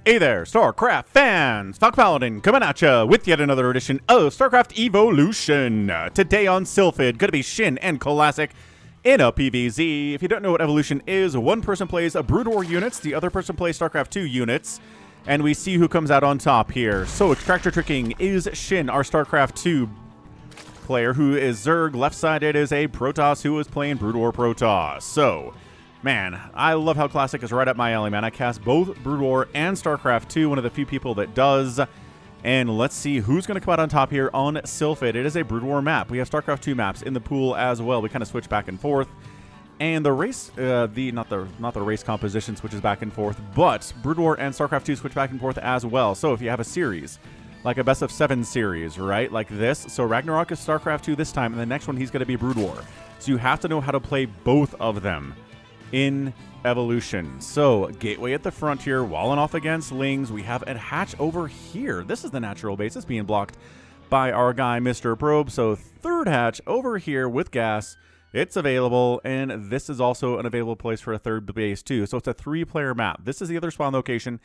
Hey there, StarCraft fans! Paladin coming at ya with yet another edition of StarCraft Evolution. Today on Slyphid, gonna be Shin and Classic in a PvZ. If you don't know what Evolution is, one person plays Brood War units, the other person plays StarCraft 2 units, and we see who comes out on top here. So Extractor Tricking is Shin, our StarCraft 2 player, who is Zerg. Left side it is a Protoss who is playing Brood War Protoss. So, man, I love how Classic is right up my alley, man. I cast both Brood War and StarCraft 2, one of the few people that does. And let's see who's going to come out on top here on Slyphid. It is a Brood War map. We have StarCraft 2 maps in the pool as well. We kind of switch back and forth. And the race, not the race composition switches back and forth, but Brood War and StarCraft 2 switch back and forth as well. So if you have a series, like a best of 7 series, right, like this. So Ragnarok is StarCraft 2 this time, and the next one he's going to be Brood War. So you have to know how to play both of them in Evolution. So gateway at the front here, walling off against Lings. We have a hatch over here. This is the natural base. It's being blocked by our guy, Mr. Probe. So third hatch over here with gas. It's available, and this is also an available place for a third base too. So it's a 3-player map. This is the other spawn location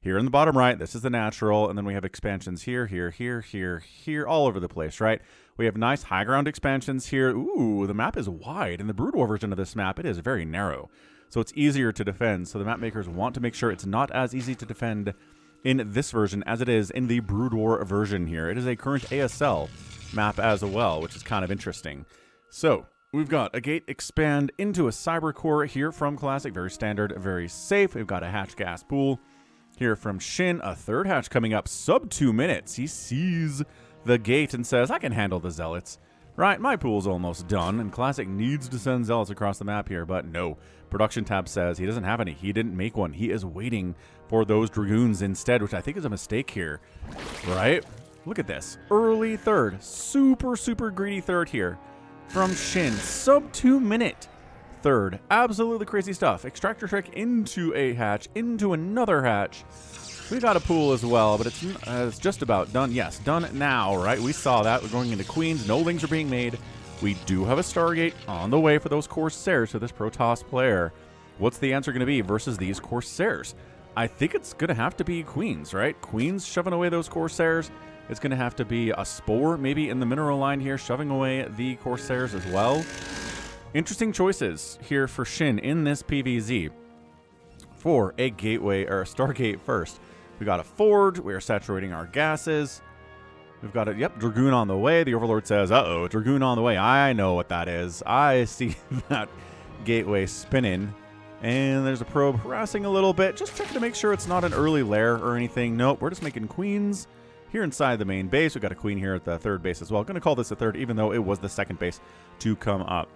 here in the bottom right. This is the natural, and then we have expansions here, here, all over the place, right? We have nice high ground expansions here. Ooh, the map is wide. In the Brood War version of this map, it is very narrow, so it's easier to defend. So the map makers want to make sure it's not as easy to defend in this version as it is in the Brood War version here. It is a current ASL map as well, which is kind of interesting. So we've got a gate expand into a cyber core here from Classic. Very standard, very safe. We've got a hatch gas pool here from Shin. A third hatch coming up sub 2 minutes. He sees the gate and says, I can handle the zealots. Right, my pool's almost done, and Classic needs to send zealots across the map here, but no. Production tab says he doesn't have any. He didn't make one. He is waiting for those Dragoons instead, which I think is a mistake here, right? Look at this. Early third. Super, super greedy third here from Shin. Sub 2 minute third. Absolutely crazy stuff. Extractor Trick into a hatch, into another hatch. We got a pool as well, but it's just about done. Yes, done now, right? We saw that. We're going into Queens. No Lings are being made. We do have a Stargate on the way for those Corsairs for this Protoss player. What's the answer going to be versus these Corsairs? I think it's going to have to be Queens, right? Queens shoving away those Corsairs. It's going to have to be a Spore maybe in the mineral line here, shoving away the Corsairs as well. Interesting choices here for Shin in this PvZ for a gateway or a Stargate first. We got a Forge. We are saturating our gases. We've got a, Dragoon on the way. The Overlord says, uh-oh, Dragoon on the way. I know what that is. I see that gateway spinning. And there's a probe harassing a little bit. Just checking to make sure it's not an early lair or anything. Nope, we're just making queens here inside the main base. We've got a queen here at the third base as well. Going to call this a third, even though it was the second base to come up.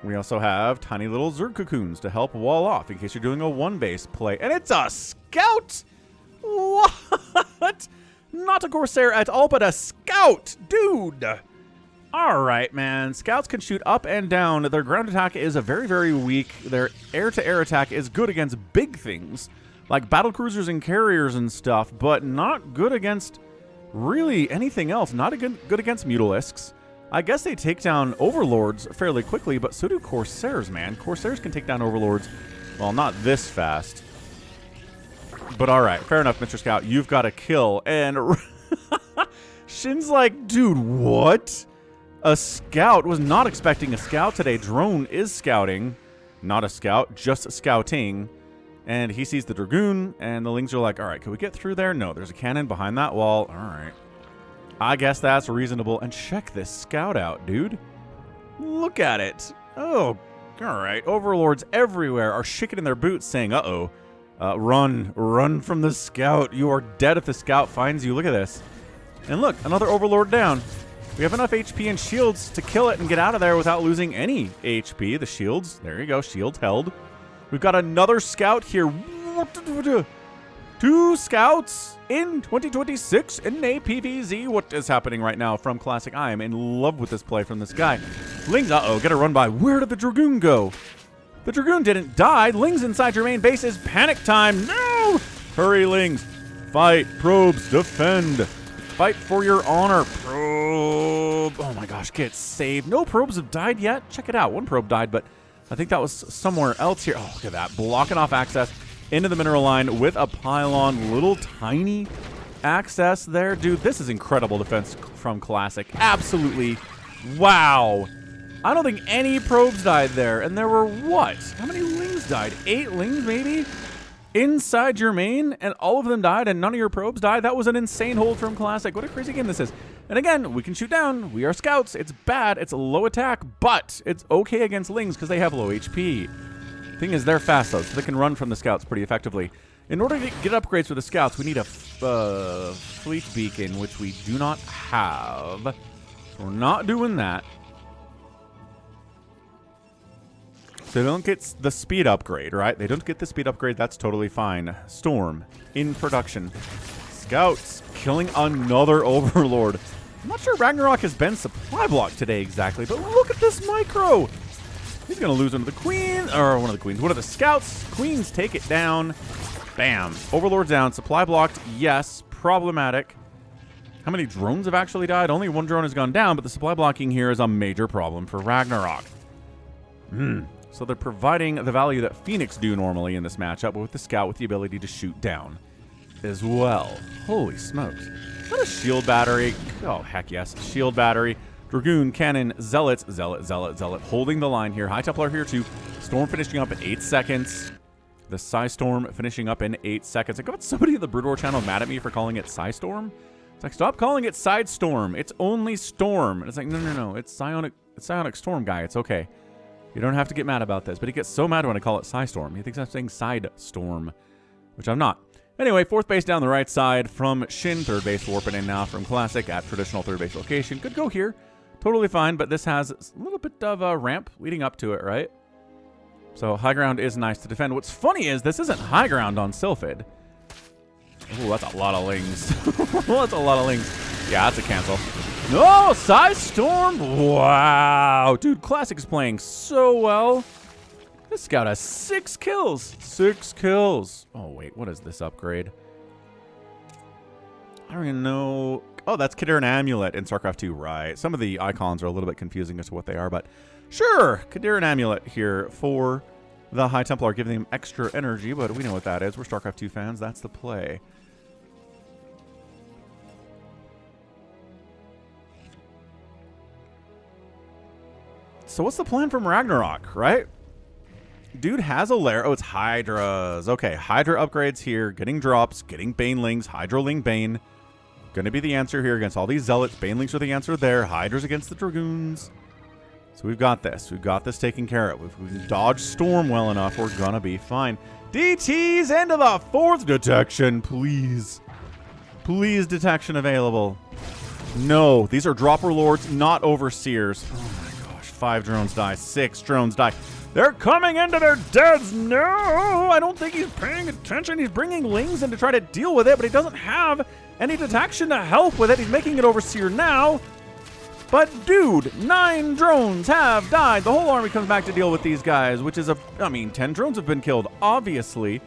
We also have tiny little Zerg cocoons to help wall off in case you're doing a one-base play. And it's a scout! What? Not a Corsair at all, but a scout! Dude! Alright, man. Scouts can shoot up and down. Their ground attack is very, very weak. Their air-to-air attack is good against big things, like battle cruisers and carriers and stuff, but not good against really anything else. Not good against Mutalisks. I guess they take down Overlords fairly quickly, but so do Corsairs, man. Corsairs can take down Overlords. Well, not this fast. But all right, fair enough, Mr. Scout. You've got a kill. And Shin's like, dude, what? A scout? Was not expecting a scout today. Drone is scouting. Not a scout, just scouting. And he sees the Dragoon, and the Lings are like, all right, can we get through there? No, there's a cannon behind that wall. All right. I guess that's reasonable. And check this scout out, dude. Look at it. Oh, all right. Overlords everywhere are shaking in their boots saying, uh-oh. Run from the scout. You are dead if the scout finds you. Look at this. And look, another Overlord down. We have enough HP and shields to kill it and get out of there without losing any HP. The shields, there you go, shields held. We've got another scout here. 2 scouts in 2026 in a PvZ. What is happening right now from Classic? I am in love with this play from this guy. Lings, uh-oh, get a run by. Where did the Dragoon go? The Dragoon didn't die. Lings inside your main base is panic time. No! Hurry, Lings. Fight. Probes. Defend. Fight for your honor. Probe. Oh my gosh, get saved. No probes have died yet. Check it out. One probe died, but I think that was somewhere else here. Oh, look at that. Blocking off access into the mineral line with a pylon. Little tiny access there. Dude, this is incredible defense from Classic. Absolutely. Wow. I don't think any probes died there. And there were what? How many lings died? 8 lings maybe? Inside your main, and all of them died, and none of your probes died? That was an insane hold from Classic. What a crazy game this is. And again, we can shoot down. We are scouts. It's bad. It's a low attack, but it's okay against lings because they have low HP. Thing is, they're fast, though, so they can run from the scouts pretty effectively. In order to get upgrades for the scouts, we need a fleet beacon, which we do not have. So we're not doing that. So they don't get the speed upgrade, right? They don't get the speed upgrade. That's totally fine. Storm in production. Scouts killing another Overlord. I'm not sure Ragnarok has been supply blocked today exactly, but look at this micro. He's going to lose one of the queens, or one of the queens, one of the scouts. Queens take it down. Bam. Overlord down. Supply blocked. Yes. Problematic. How many drones have actually died? Only one drone has gone down, but the supply blocking here is a major problem for Ragnarok. So they're providing the value that Phoenix do normally in this matchup, but with the Scout with the ability to shoot down as well. Holy smokes. Is that a shield battery? Oh, heck yes. Shield battery. Dragoon, Cannon, Zealots. Zealot, holding the line here. High Templar here too. Storm finishing up in 8 seconds. The Psy Storm finishing up in 8 seconds. I got somebody in the Brood War channel mad at me for calling it Psy Storm. It's like, stop calling it Side Storm. It's only Storm. And it's like, no. It's Psionic Storm, guy. It's okay. You don't have to get mad about this, but he gets so mad when I call it Psy Storm. He thinks I'm saying Side Storm, which I'm not. Anyway, 4th base down the right side from Shin. 3rd base warping in now from Classic at traditional 3rd base location. Could go here. Totally fine, but this has a little bit of a ramp leading up to it, right? So high ground is nice to defend. What's funny is this isn't high ground on Slyphid. Oh, that's a lot of lings. That's a lot of lings. Yeah, that's a cancel. No, Psy Storm. Wow. Dude, Classic is playing so well. This scout has 6 kills. 6 kills. Oh, wait. What is this upgrade? I don't even know. Oh, that's Kadir and Amulet in StarCraft 2. Right. Some of the icons are a little bit confusing as to what they are, but sure. Kadir and Amulet here for the High Templar, giving them extra energy, but we know what that is. We're StarCraft 2 fans. That's the play. So what's the plan from Ragnarok, right? Dude has a lair. Oh, it's Hydras. Okay, Hydra upgrades here. Getting drops, getting Banelings. Hydroling Bane. Going to be the answer here against all these Zealots. Banelings are the answer there. Hydras against the Dragoons. So we've got this. We've got this taken care of. If we can dodge Storm well enough, we're going to be fine. DT's into the 4th detection, please. Please, detection available. No, these are Dropper Lords, not Overseers. Oh my gosh, 5 drones die, 6 drones die. They're coming into their deads. No, I don't think he's paying attention. He's bringing Lings in to try to deal with it, but he doesn't have any detection to help with it. He's making it Overseer now. But dude, 9 drones have died. The whole army comes back to deal with these guys, which is 10 drones have been killed, obviously.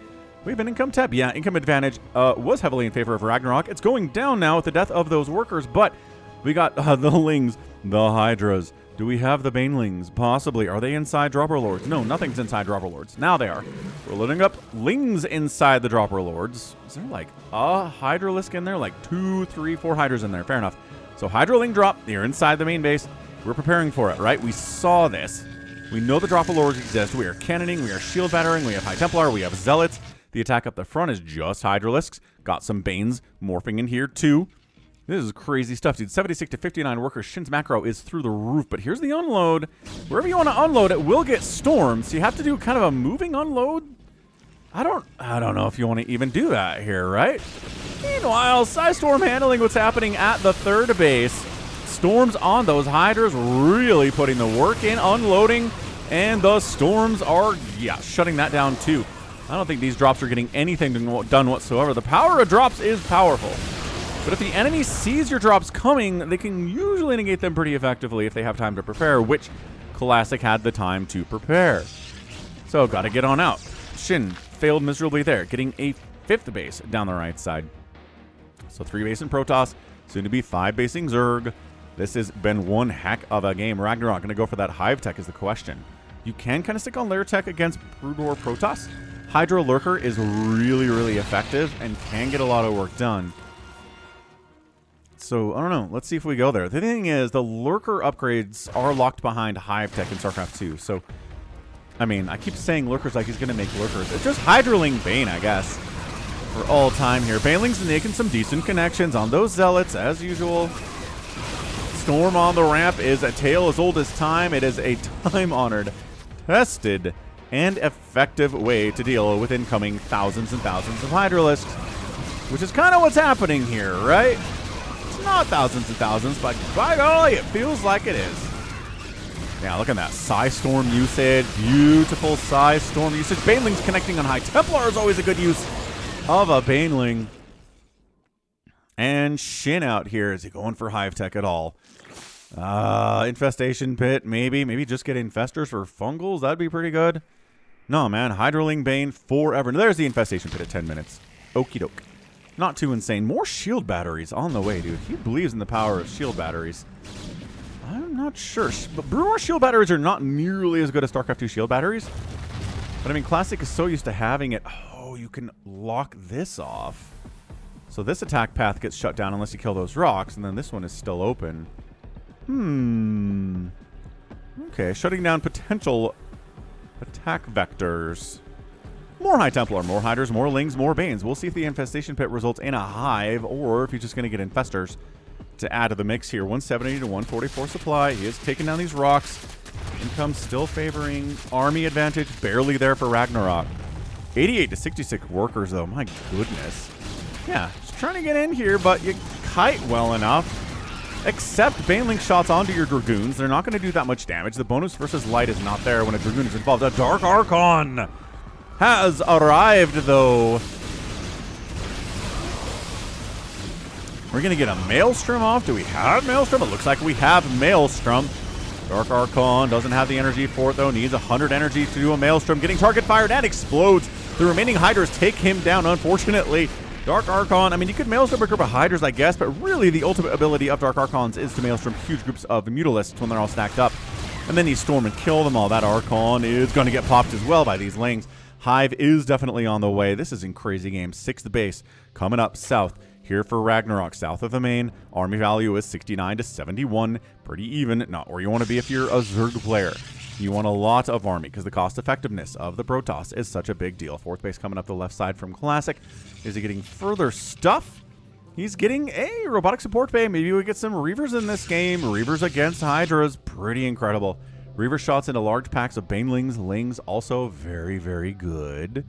We have an income tab. Yeah, income advantage was heavily in favor of Ragnarok. It's going down now with the death of those workers, but we got the Lings, the Hydras. Do we have the Banelings? Possibly. Are they inside Dropper Lords? No, nothing's inside Dropper Lords. Now they are. We're loading up Lings inside the Dropper Lords. Is there like a Hydralisk in there? Like 2, 3, 4 Hydras in there. Fair enough. So Hydroling drop. You're inside the main base. We're preparing for it, right? We saw this. We know the Dropper Lords exist. We are cannoning. We are shield battering. We have High Templar. We have Zealots. The attack up the front is just Hydralisks. Got some Banes morphing in here too. This is crazy stuff, dude. 76 to 59 workers. Shin's macro is through the roof, but here's the unload. Wherever you want to unload, it will get stormed, so you have to do kind of a moving unload. I don't know if you want to even do that here, right? Meanwhile, Psy Storm handling what's happening at the 3rd base. Storms on those Hydras, really putting the work in, unloading, and the Storms are, shutting that down too. I don't think these drops are getting anything done whatsoever. The power of drops is powerful. But if the enemy sees your drops coming, they can usually negate them pretty effectively if they have time to prepare, which Classic had the time to prepare. So, gotta get on out. Shin failed miserably there, getting a 5th base down the right side. So 3 base in Protoss, soon to be 5 basing Zerg. This has been one heck of a game. Ragnarok gonna go for that Hive Tech is the question. You can kind of stick on layer tech against Brood War Protoss. Hydra Lurker is really, really effective and can get a lot of work done. So, I don't know. Let's see if we go there. The thing is, the Lurker upgrades are locked behind Hive Tech in StarCraft 2. So, I mean, I keep saying Lurkers like he's going to make Lurkers. It's just Hydraling Bane, I guess, for all time here. Baneling's making some decent connections on those Zealots, as usual. Storm on the ramp is a tale as old as time. It is a time-honored, tested, and effective way to deal with incoming thousands and thousands of Hydralisks, which is kind of what's happening here, right? It's not thousands and thousands, but by golly, it feels like it is. Yeah, look at that. Psy Storm usage. Beautiful Psy Storm usage. Baneling's connecting on High Templar is always a good use of a Baneling. And Shin out here. Is he going for Hive Tech at all? Infestation Pit, maybe. Maybe just get Infestors for Fungals. That'd be pretty good. No, man. Hydraling Bane forever. There's the Infestation Pit at 10 minutes. Okie doke. Not too insane. More shield batteries on the way, dude. He believes in the power of shield batteries. I'm not sure. But Brood War shield batteries are not nearly as good as StarCraft 2 shield batteries. But I mean, Classic is so used to having it. Oh, you can lock this off. So this attack path gets shut down unless you kill those rocks. And then this one is still open. Okay, shutting down potential attack vectors. More High Templar, more Hydras, more Lings, more Banes. We'll see if the Infestation Pit results in a Hive or if he's just going to get Infestors to add to the mix here. 170 to 144 supply. He is taking down these rocks. Income still favoring army advantage. Barely there for Ragnarok. 88 to 66 workers, though. My goodness. Yeah, just trying to get in here, but you kite well enough. Accept Baneling shots onto your Dragoons. They're not going to do that much damage. The bonus versus light is not there when a Dragoon is involved. A Dark Archon has arrived, though. We're going to get a Maelstrom off. Do we have Maelstrom? It looks like we have Maelstrom. Dark Archon doesn't have the energy for it, though. Needs 100 energy to do a Maelstrom. Getting target fired and explodes. The remaining Hydras take him down, unfortunately. Dark Archon, I mean, you could Maelstrom a group of Hydras, I guess, but really the ultimate ability of Dark Archons is to Maelstrom huge groups of Mutalisks when they're all stacked up. And then you storm and kill them all. That Archon is going to get popped as well by these Lings. Hive is definitely on the way. This is in crazy game. 6th base coming up south. Here for Ragnarok, south of the main. Army value is 69 to 71. Pretty even. Not where you want to be if you're a Zerg player. You want a lot of army because the cost effectiveness of the Protoss is such a big deal. 4th base coming up the left side from Classic. Is he getting further stuff? He's getting a robotic support bay. Maybe we get some Reavers in this game. Reavers against Hydras. Pretty incredible. Reaver shots into large packs of Banelings. Lings also very, very good.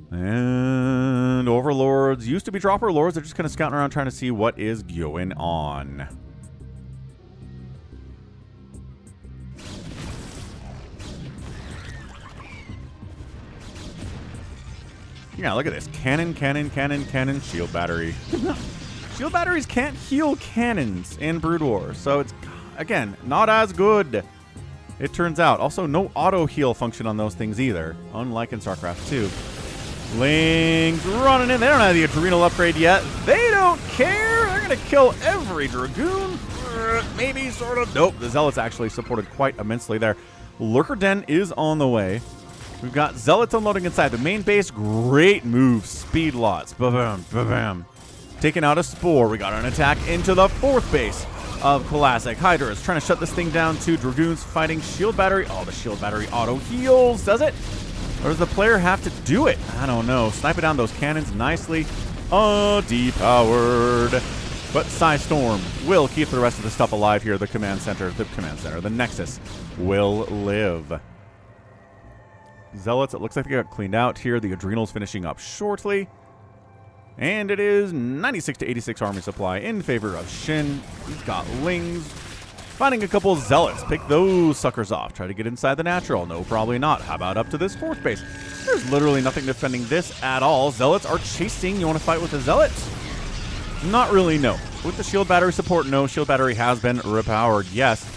And Overlords used to be Dropper Lords. They're just kind of scouting around trying to see what is going on. Yeah, look at this. Cannon, cannon, cannon, cannon, shield battery. Shield batteries can't heal cannons in Brood War, so it's, again, not as good, it turns out. Also, no auto-heal function on those things either, unlike in StarCraft 2. Lings running in. They don't have the Adrenal upgrade yet. They don't care. They're going to kill every Dragoon. Maybe, sort of. Nope, the Zealots actually supported quite immensely there. Lurker Den is on the way. We've got Zealots unloading inside the main base. Great move. Speed lots. Ba-bam, ba-bam. Taking out a Spore. We got an attack into the 4th base of Classic. Hydra is trying to shut this thing down. 2 Dragoons fighting Shield Battery. Oh, the Shield Battery auto heals. Does it? Or does the player have to do it? I don't know. Sniping down those cannons nicely. Depowered. But Psy Storm will keep the rest of the stuff alive here. The command center. The Nexus will live. Zealots, it looks like they got cleaned out here. The Adrenals finishing up shortly. And it is 96 to 86 army supply in favor of Shin. He's got Lings. Finding a couple Zealots. Pick those suckers off. Try to get inside the natural. No, probably not. How about up to this 4th base? There's literally nothing defending this at all. Zealots are chasing. You want to fight with the Zealots? Not really, no. With the shield battery support, no. Shield battery has been repowered, yes.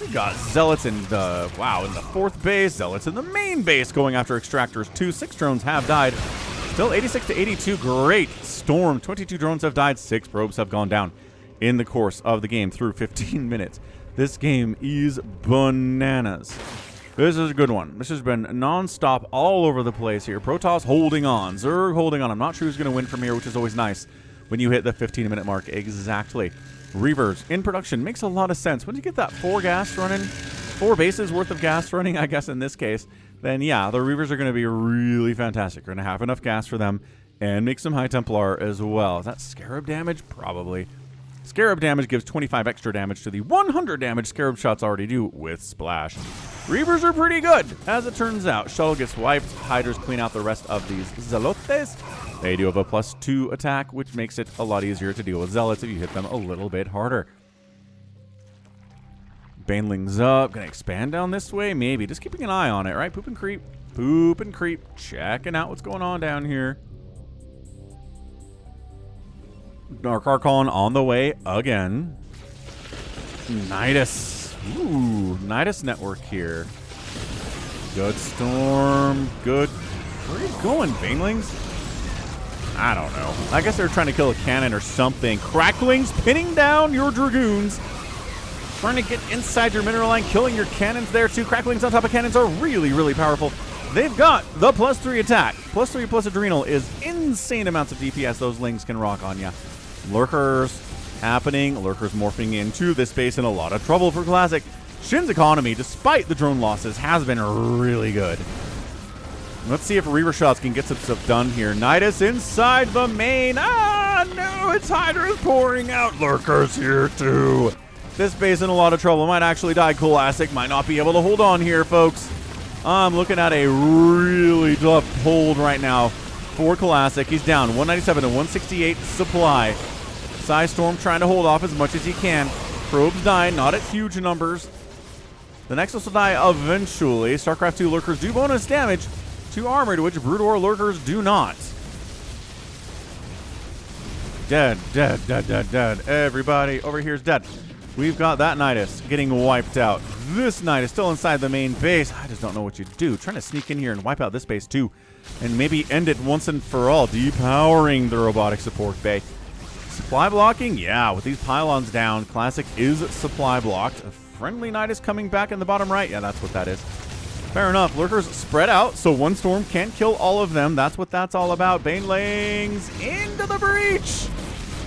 We got Zealots in the, wow, in the 4th base. Zealots in the main base going after Extractors too. 6 drones have died. Still 86 to 82. Great storm. 22 drones have died. 6 probes have gone down in the course of the game through 15 minutes. This game is bananas. This is a good one. This has been non-stop all over the place here. Protoss holding on. Zerg holding on. I'm not sure who's going to win from here, which is always nice when you hit the 15-minute mark. Exactly. Reavers in production makes a lot of sense. Once you get that 4 gas running, 4 bases worth of gas running, I guess in this case, then yeah, the Reavers are going to be really fantastic. You're going to have enough gas for them and make some High Templar as well. Is that Scarab damage? Probably. Scarab damage gives 25 extra damage to the 100 damage Scarab shots already do with Splash. Reavers are pretty good, as it turns out. Shuttle gets wiped. Hydras clean out the rest of these Zealotes. They do have a +2 attack, which makes it a lot easier to deal with Zealots if you hit them a little bit harder. Baneling's up. Gonna expand down this way? Maybe. Just keeping an eye on it, right? Poop and creep. Poop and creep. Checking out what's going on down here. Dark Archon on the way again. Nidus. Ooh, Nidus network here. Good storm. Good. Where are you going, Banelings? I don't know. I guess they're trying to kill a cannon or something. Cracklings pinning down your Dragoons. Trying to get inside your mineral line, killing your cannons there too. Cracklings on top of cannons are really, really powerful. They've got the +3 attack. +3 plus Adrenal is insane amounts of DPS those lings can rock on ya. Lurkers happening. Lurkers morphing into this base in a lot of trouble for Classic. Shin's economy, despite the drone losses, has been really good. Let's see if Reaver shots can get some stuff done here. Nidus inside the main. Ah, no, it's Hydra pouring out. Lurkers here too. This base in a lot of trouble. Might actually die. Classic might not be able to hold on here, folks. I'm looking at a really tough hold right now for Classic. He's down 197 to 168 supply. Storm trying to hold off as much as he can. Probes die, not at huge numbers. The Nexus will die eventually. StarCraft 2 Lurkers do bonus damage to armor, which Brood War Lurkers do not. Dead, dead, dead, dead, dead. Everybody over here is dead. We've got that Nidus getting wiped out. This Nidus still inside the main base. I just don't know what you do. Trying to sneak in here and wipe out this base too. And maybe end it once and for all. Depowering the robotic support bay. Supply blocking? Yeah, with these pylons down, Classic is supply blocked. A friendly Nidus coming back in the bottom right. Yeah, that's what that is. Fair enough. Lurkers spread out, so one storm can't kill all of them. That's what that's all about. Banelings into the breach.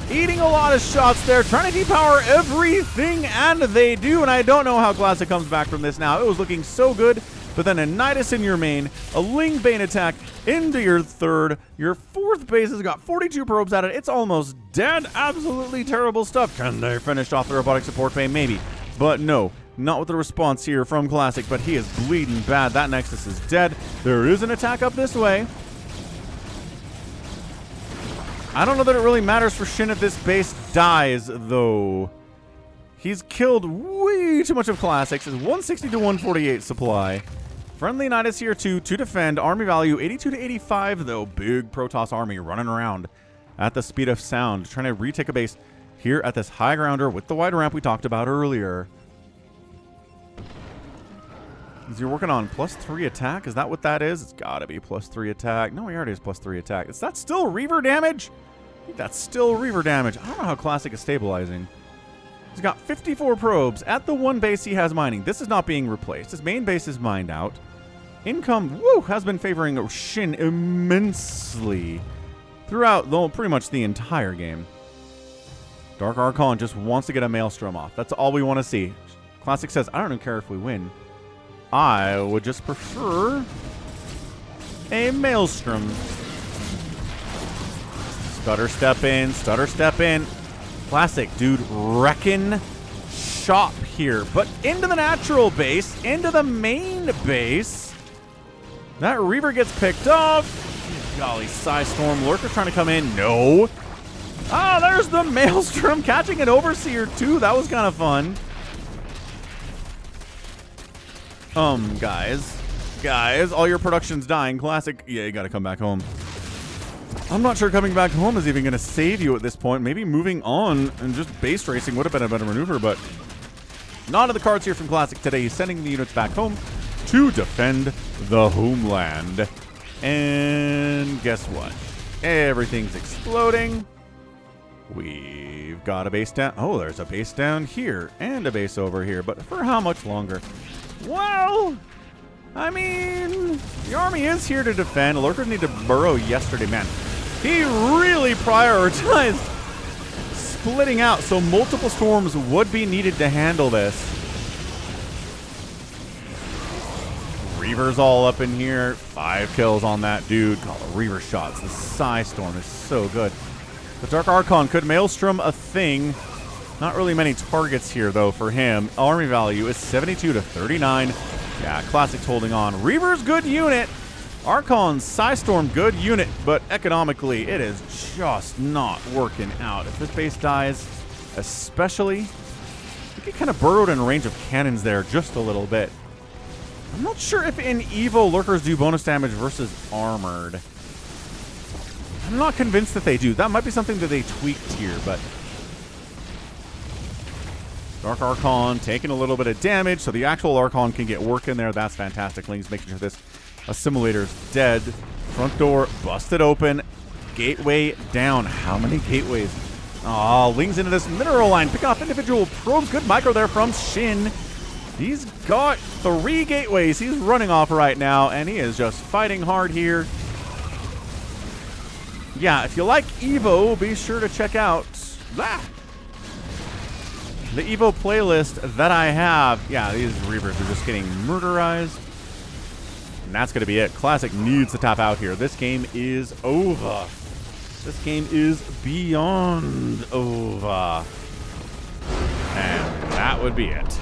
Eating a lot of shots there, trying to depower everything, and they do. And I don't know how Classic comes back from this now. It was looking so good, but then a Nidus in your main, a Ling Bane attack into your third. Your fourth base has got 42 probes at it. It's almost dead. Absolutely terrible stuff. Can they finish off the robotic support bay? Maybe, but no. Not with the response here from Classic, but he is bleeding bad. That Nexus is dead. There is an attack up this way. I don't know that it really matters for Shin if this base dies, though. He's killed way too much of Classics. It's 160 to 148 supply. Friendly Nidus here too to defend. Army value 82 to 85, though. Big Protoss army running around at the speed of sound. Trying to retake a base here at this high grounder with the wide ramp we talked about earlier. Is he working on +3 attack? Is that what that is? It's got to be +3 attack. No, he already has +3 attack. Is that still Reaver damage? I think that's still Reaver damage. I don't know how Classic is stabilizing. He's got 54 probes at the one base he has mining. This is not being replaced. His main base is mined out. Income, woo, has been favoring Shin immensely throughout pretty much the entire game. Dark Archon just wants to get a Maelstrom off. That's all we want to see. Classic says, I don't even care if we win. I would just prefer a Maelstrom. Stutter step in, stutter step in. Classic, dude, wrecking shop here. But into the natural base, into the main base. That Reaver gets picked up. Golly, Storm Lurker trying to come in. No. Ah, there's the Maelstrom catching an Overseer too. That was kind of fun. Guys, all your production's dying. Classic, yeah, you gotta come back home. I'm not sure coming back home is even gonna save you at this point. Maybe moving on and just base racing would have been a better maneuver, but not in the cards here from Classic today. He's sending the units back home to defend the homeland. And guess what? Everything's exploding. We've got a base down. Oh, there's a base down here and a base over here. But for how much longer? Well, I mean, the army is here to defend. Lurkers need to burrow yesterday. Man, he really prioritized splitting out, so multiple storms would be needed to handle this. Reaver's all up in here. 5 kills on that dude. God, the Reaver shots. The Psy Storm is so good. The Dark Archon could Maelstrom a thing. Not really many targets here, though, for him. Army value is 72 to 39. Yeah, Classic's holding on. Reaver's good unit. Archon's Psy Storm good unit, but economically, it is just not working out. If this base dies, especially, I think he kind of burrowed in range of cannons there just a little bit. I'm not sure if in EVO Lurkers do bonus damage versus armored. I'm not convinced that they do. That might be something that they tweaked here, but Dark Archon taking a little bit of damage, so the actual Archon can get work in there. That's fantastic. Ling's making sure this assimilator's dead. Front door busted open. Gateway down. How many gateways? Oh, Ling's into this mineral line. Pick off individual probes. Good micro there from Shin. He's got 3 gateways he's running off right now, and he is just fighting hard here. Yeah, if you like EVO, be sure to check out the EVO playlist that I have. Yeah, these Reavers are just getting murderized. And that's going to be it. Classic needs to tap out here. This game is over. This game is beyond over. And that would be it.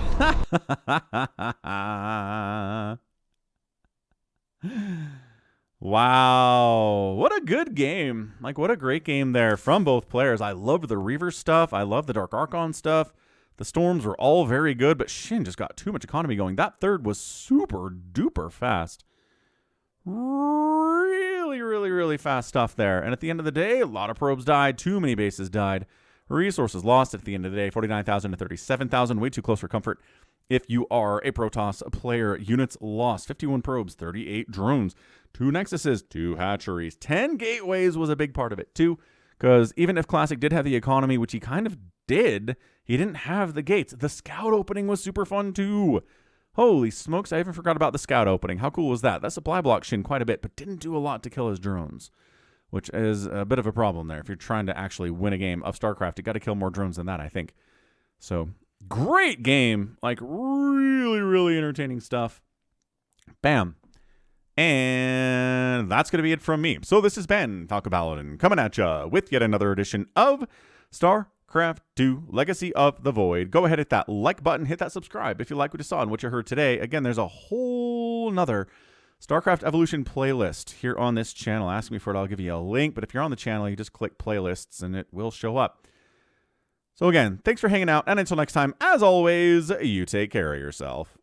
Wow. What a good game. Like, what a great game there from both players. I loved the Reaver stuff. I love the Dark Archon stuff. The Storms were all very good, but Shin just got too much economy going. That third was super duper fast. Really, really, really fast stuff there. And at the end of the day, a lot of probes died. Too many bases died. Resources lost at the end of the day, 49,000 to 37,000. Way too close for comfort if you are a Protoss player. Units lost, 51 probes, 38 drones, 2 Nexuses, 2 hatcheries. 10 gateways was a big part of it, too, because even if Classic did have the economy, which he kind of did, he didn't have the gates. The scout opening was super fun, too. Holy smokes, I even forgot about the scout opening. How cool was that? That supply blocked Shin quite a bit, but didn't do a lot to kill his drones, which is a bit of a problem there. If you're trying to actually win a game of StarCraft, you got to kill more drones than that, I think. So, great game. Like, really, really entertaining stuff. Bam. And that's going to be it from me. So this has been Falcon Paladin coming at you with yet another edition of StarCraft 2 Legacy of the Void. Go ahead, hit that like button, hit that subscribe if you like what you saw and what you heard today. Again, there's a whole nother StarCraft Evolution playlist here on this channel. Ask me for it, I'll give you a link. But if you're on the channel, you just click playlists and it will show up. So again, thanks for hanging out. And until next time, as always, you take care of yourself.